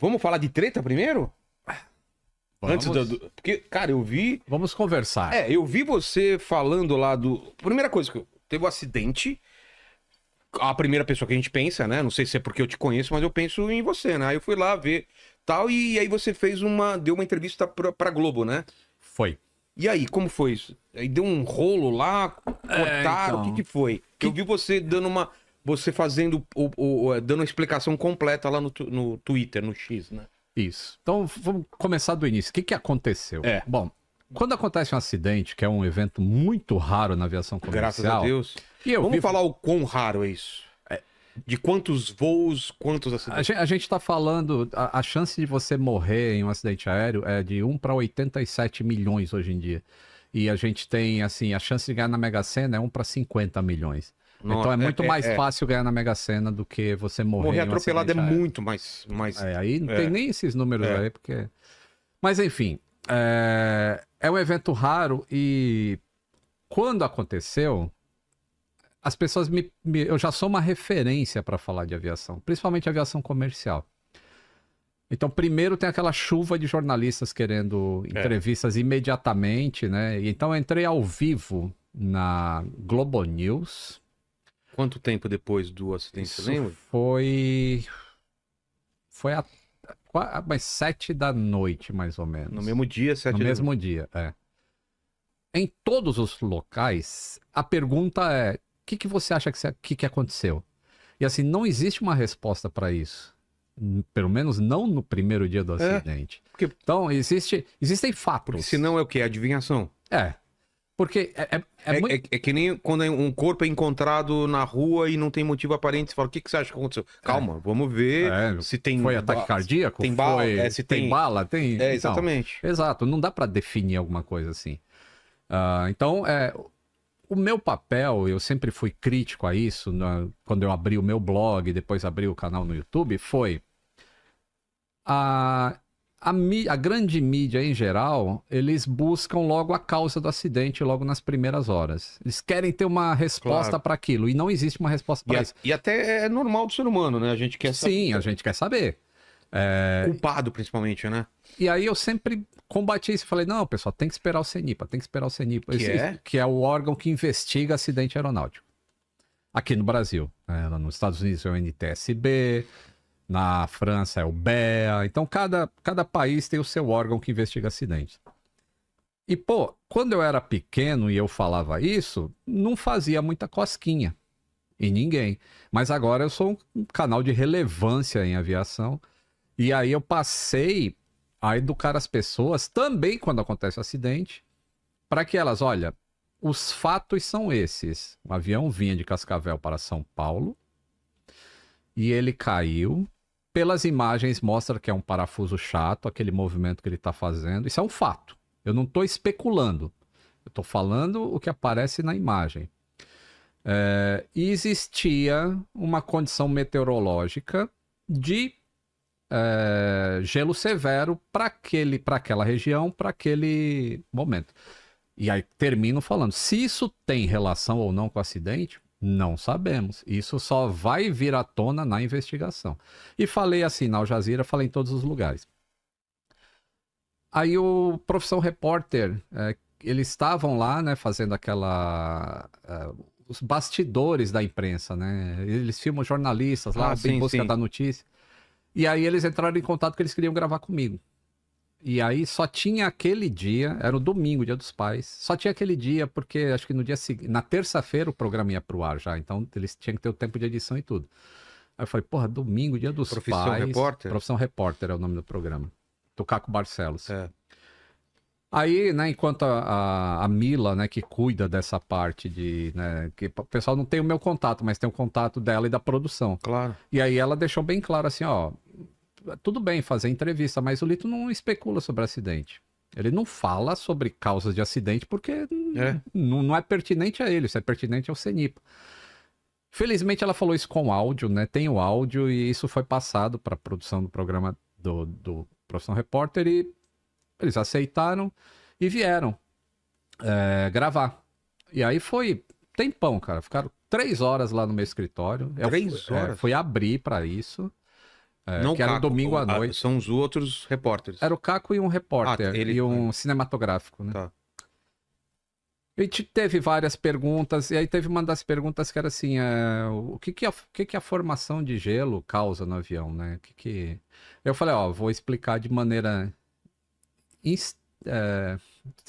Vamos falar de treta primeiro? Vamos, Porque, cara, eu vi... vamos conversar. Eu vi você falando lá do... Primeira coisa, que teve um acidente. A primeira pessoa que a gente pensa, né? Não sei se é porque eu te conheço, mas eu penso em você, né? Aí eu fui lá ver tal, e aí você deu uma entrevista pra Globo, né? Foi. E aí, como foi isso? Aí deu um rolo lá, cortaram, então. o que foi? Eu vi você dando uma... Você fazendo, dando uma explicação completa lá no Twitter, no X, né? Isso. Então, vamos começar do início. O que aconteceu? Bom, quando acontece um acidente, que é um evento muito raro na aviação comercial... Graças a Deus. Vamos falar o quão raro é isso. De quantos voos, quantos acidentes? A gente está falando... A chance de você morrer em um acidente aéreo é de 1 para 87 milhões hoje em dia. E a gente tem, assim, a chance de ganhar na Mega Sena é 1 para 50 milhões. Nossa, então é muito mais fácil ganhar na Mega Sena do que você morrer em um atropelado é acidente aéreo. muito mais... Aí não tem nem esses números aí, porque... Mas enfim, é um evento raro e quando aconteceu, as pessoas eu já sou uma referência para falar de aviação, principalmente aviação comercial. Então, primeiro tem aquela chuva de jornalistas querendo entrevistas imediatamente, né? Então eu entrei ao vivo na Globo News. Quanto tempo depois do acidente, você lembra? Foi umas 7 da noite, mais ou menos. No mesmo dia, 7 da noite. No mesmo dia, Em todos os locais, a pergunta é: o que você acha que aconteceu? E assim, não existe uma resposta para isso. Pelo menos não no primeiro dia do acidente. Então, existem fatos. Porque senão é o quê? Adivinhação. Porque é que nem quando um corpo é encontrado na rua e não tem motivo aparente, você fala, o que você acha que aconteceu? Calma, vamos ver se tem... Foi ataque cardíaco? Tem bala? Se tem bala? Tem... exatamente. Então, exato, não dá para definir alguma coisa assim. Então, o meu papel, eu sempre fui crítico a isso, quando eu abri o meu blog, depois abri o canal no YouTube, foi... A grande mídia em geral, eles buscam logo a causa do acidente logo nas primeiras horas. Eles querem ter uma resposta para aquilo e não existe uma resposta para isso. E até é normal do ser humano, né? A gente quer saber. Sim, a gente quer saber. Culpado, principalmente, né? E aí eu sempre combati isso e falei, não, pessoal, tem que esperar o CENIPA, tem que esperar o CENIPA. Que é o órgão que investiga acidente aeronáutico. Aqui no Brasil. Lá nos Estados Unidos é o NTSB... Na França é o BEA. Então, cada país tem o seu órgão que investiga acidentes. E, quando eu era pequeno e eu falava isso, não fazia muita cosquinha em ninguém. Mas agora eu sou um canal de relevância em aviação. E aí eu passei a educar as pessoas, também quando acontece um acidente, para que elas, olha, os fatos são esses. O avião vinha de Cascavel para São Paulo e ele caiu. Pelas imagens mostra que é um parafuso chato, aquele movimento que ele está fazendo. Isso é um fato. Eu não estou especulando. Eu estou falando o que aparece na imagem. E existia uma condição meteorológica de gelo severo para aquela região, para aquele momento. E aí termino falando, se isso tem relação ou não com o acidente... Não sabemos. Isso só vai vir à tona na investigação. E falei assim na Al Jazeera, falei em todos os lugares. Aí o Profissão Repórter, eles estavam lá, né, fazendo os bastidores da imprensa, né? Eles filmam jornalistas lá, em busca da notícia. E aí eles entraram em contato que eles queriam gravar comigo. E aí só tinha aquele dia, era o domingo, dia dos pais, só tinha aquele dia porque acho que no dia seguinte, na terça-feira o programa ia pro ar já, então eles tinham que ter o tempo de edição e tudo. Aí eu falei, domingo, dia dos pais... Profissão Repórter? Profissão Repórter é o nome do programa. Do Caco Barcelos. Aí, né, enquanto a Mila, né, que cuida dessa parte né, que o pessoal não tem o meu contato, mas tem o contato dela e da produção. Claro. E aí ela deixou bem claro assim, tudo bem fazer entrevista, mas o Lito não especula sobre acidente. Ele não fala sobre causas de acidente porque não é pertinente a ele, isso é pertinente ao CENIPA. Felizmente ela falou isso com áudio, né? Tem o áudio e isso foi passado para a produção do programa do Profissão Repórter e eles aceitaram e vieram gravar. E aí foi tempão, cara. Ficaram 3 horas lá no meu escritório. 3 horas? Fui abrir para isso. Não que era um domingo à noite. São os outros repórteres. Era o Caco e um repórter, e um cinematográfico, né? Tá. A gente teve várias perguntas, e aí teve uma das perguntas que era assim, o que a formação de gelo causa no avião, né? Eu falei, vou explicar de maneira...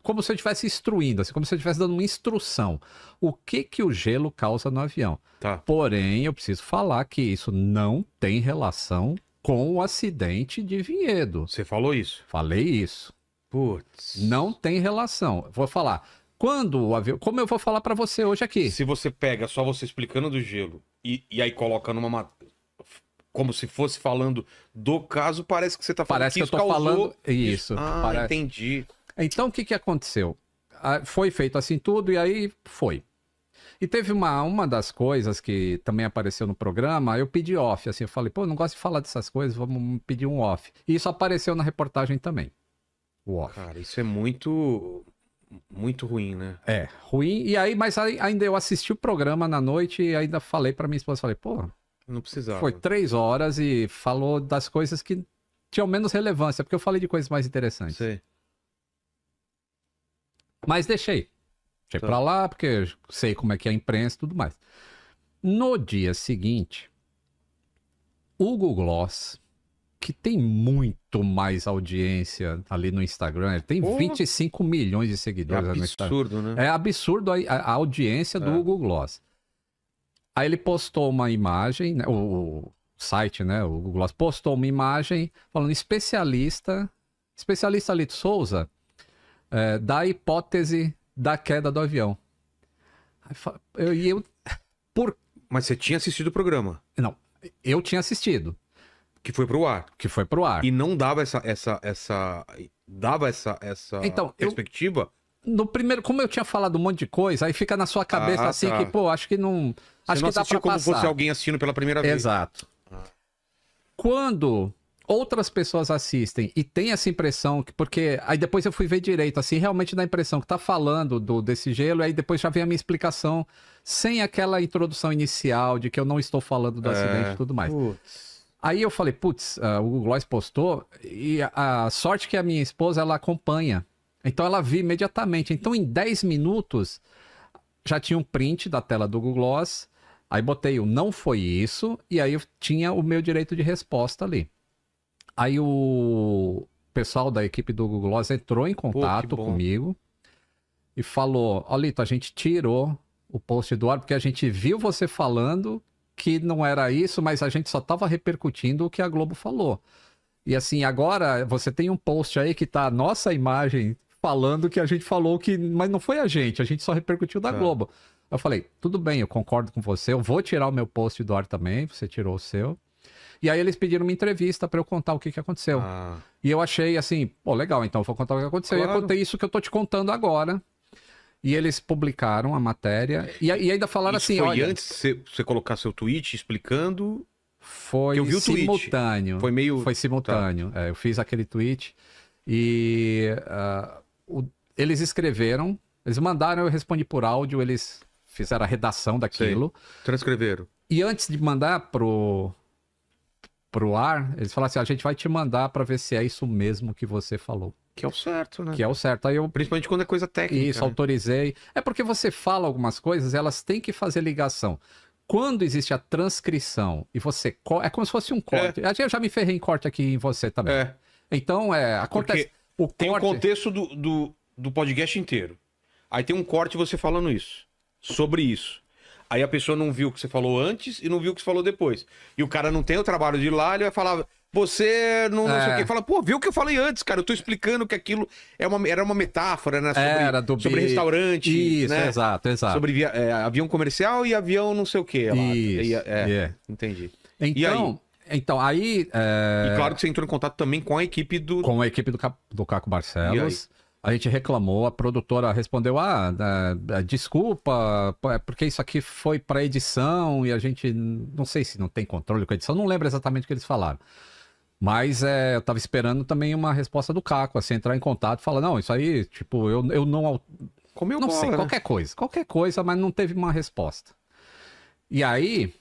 como se eu estivesse instruindo, assim, como se eu estivesse dando uma instrução. O que o gelo causa no avião. Tá. Porém, eu preciso falar que isso não tem relação com o acidente de Vinhedo. Você falou isso? Falei isso. Putz. Não tem relação. Vou falar. Quando o avião... Como eu vou falar para você hoje aqui? Se você pega só você explicando do gelo e aí coloca numa... Como se fosse falando do caso, parece que você tá falando que eu tô falando isso. Entendi. Então, o que aconteceu? Foi feito assim tudo e aí foi. E teve uma das coisas que também apareceu no programa, eu pedi off, assim, eu falei, pô, não gosto de falar dessas coisas, vamos pedir um off. E isso apareceu na reportagem também, o off. Cara, isso é muito ruim, né? Ruim. E aí, mas ainda eu assisti o programa na noite e ainda falei pra minha esposa, falei, pô... Não precisava. Foi 3 horas e falou das coisas que tinham menos relevância, porque eu falei de coisas mais interessantes. Sei. Mas deixei pra lá, porque eu sei como é que é a imprensa e tudo mais. No dia seguinte, o Google Gloss, que tem muito mais audiência ali no Instagram, ele tem 25 milhões de seguidores no Instagram. É absurdo, né? É absurdo a audiência do Google Gloss. Aí ele postou uma imagem, né, o site, né, o Google Gloss postou uma imagem falando especialista Lito Souza, da hipótese da queda do avião. Mas você tinha assistido o programa? Não, eu tinha assistido. Que foi pro ar. E não dava essa então, perspectiva? No primeiro, como eu tinha falado um monte de coisa, aí fica na sua cabeça assim que, pô, acho que não... Acho que dá pra como passar. fosse alguém assistindo pela primeira vez. Exato. Quando outras pessoas assistem e tem essa impressão, porque aí depois eu fui ver direito, assim, realmente dá a impressão que tá falando desse gelo, e aí depois já vem a minha explicação, sem aquela introdução inicial de que eu não estou falando do acidente e tudo mais. Aí eu falei, putz, o Google Gloss postou, e a sorte que a minha esposa, ela acompanha. Então ela viu imediatamente. Então em 10 minutos já tinha um print da tela do Google Gloss, aí botei o não foi isso, e aí eu tinha o meu direito de resposta ali. Aí o pessoal da equipe do Google Gloss entrou em contato comigo e falou, Lito, a gente tirou o post do ar porque a gente viu você falando que não era isso, mas a gente só estava repercutindo o que a Globo falou. E assim, agora você tem um post aí que tá a nossa imagem falando que a gente falou que... Mas não foi a gente só repercutiu da Globo. Eu falei, tudo bem, eu concordo com você, eu vou tirar o meu post do ar também, você tirou o seu. E aí eles pediram uma entrevista para eu contar o que aconteceu. E eu achei assim, pô, legal, então eu vou contar o que aconteceu. Claro. E eu contei isso que eu tô te contando agora. E eles publicaram a matéria. E ainda falaram isso assim, foi olha... antes de você colocar seu tweet explicando... Foi simultâneo. Foi simultâneo. Eu fiz aquele tweet e eles escreveram, eles mandaram, eu respondi por áudio, eles fizeram a redação daquilo. Transcreveram. E antes de mandar pro ar, eles falaram assim, a gente vai te mandar para ver se é isso mesmo que você falou. Que é o certo, né? Que é o certo. Aí eu... Principalmente quando é coisa técnica. Isso, autorizei. É porque você fala algumas coisas, elas têm que fazer ligação. Quando existe a transcrição e você... É como se fosse um corte. Eu já me ferrei em corte aqui em você também. Então, acontece... Tem o contexto do podcast inteiro. Aí tem um corte você falando isso. Sobre isso. Aí a pessoa não viu o que você falou antes e não viu o que você falou depois. E o cara não tem o trabalho de ir lá, ele vai falar... Você não sei o quê. Fala, pô, viu o que eu falei antes, cara? Eu tô explicando que aquilo era uma metáfora, né? Sobre restaurante. Isso, né? Exato. Sobre avião comercial e avião não sei o quê. Isso. Entendi. Então, aí... E claro que você entrou em contato também com a equipe do... Com a equipe do Caco Barcelos. A gente reclamou, a produtora respondeu, desculpa, porque isso aqui foi para edição e a gente, não sei se não tem controle com a edição, não lembro exatamente o que eles falaram. Mas eu tava esperando também uma resposta do Caco, assim, entrar em contato e falar, não, isso aí, tipo, eu não... Comeu não bola, sei, né? qualquer coisa, mas não teve uma resposta. E aí,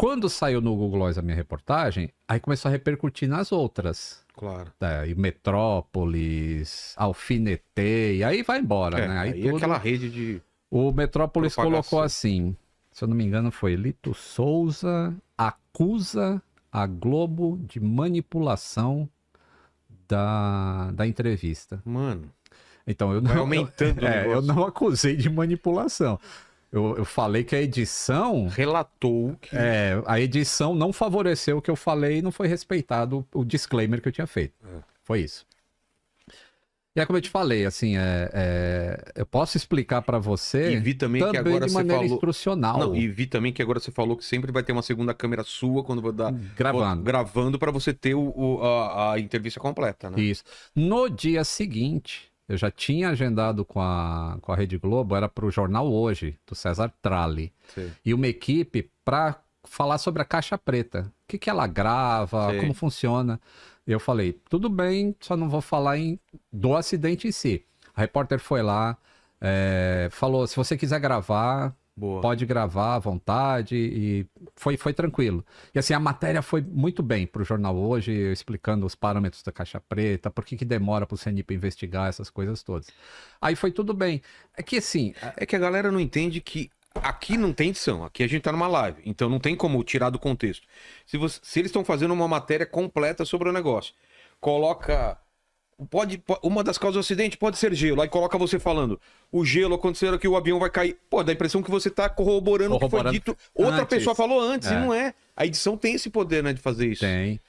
Quando saiu no Google Gloss a minha reportagem, aí começou a repercutir nas outras. Claro. E Metrópolis, Alfinetei, e aí vai embora, né? Aí tudo... aquela rede de... O Metrópolis colocou assim, se eu não me engano foi Lito Souza acusa a Globo de manipulação da entrevista. Mano. Então eu não... Vai aumentando eu não acusei de manipulação. Eu falei que a edição... Relatou que... a edição não favoreceu o que eu falei e não foi respeitado o disclaimer que eu tinha feito. Foi isso. E é como eu te falei, assim, eu posso explicar para você e vi também que agora de maneira falou... instrucional. Não, e vi também que agora você falou que sempre vai ter uma segunda câmera sua quando vou dar... Gravando para você ter a entrevista completa, né? Isso. No dia seguinte... Eu já tinha agendado com a Rede Globo, era para o Jornal Hoje, do César Tralli. Sim. E uma equipe para falar sobre a caixa preta. O que ela grava, como funciona. E eu falei, tudo bem, só não vou falar do acidente em si. A repórter foi lá, falou, se você quiser gravar... Boa. Pode gravar à vontade e foi tranquilo. E assim, a matéria foi muito bem para o Jornal Hoje, explicando os parâmetros da caixa preta, por que demora para o CNIP investigar essas coisas todas. Aí foi tudo bem. É que assim... É que a galera não entende que aqui não tem edição, aqui a gente tá numa live, então não tem como tirar do contexto. Se eles estão fazendo uma matéria completa sobre o negócio, coloca... uma das causas do acidente pode ser gelo. Aí coloca você falando, o gelo aconteceu que o avião vai cair. Pô, dá a impressão que você tá corroborando o que foi dito. Outra pessoa falou antes, e não é. A edição tem esse poder, né, de fazer isso. Tem.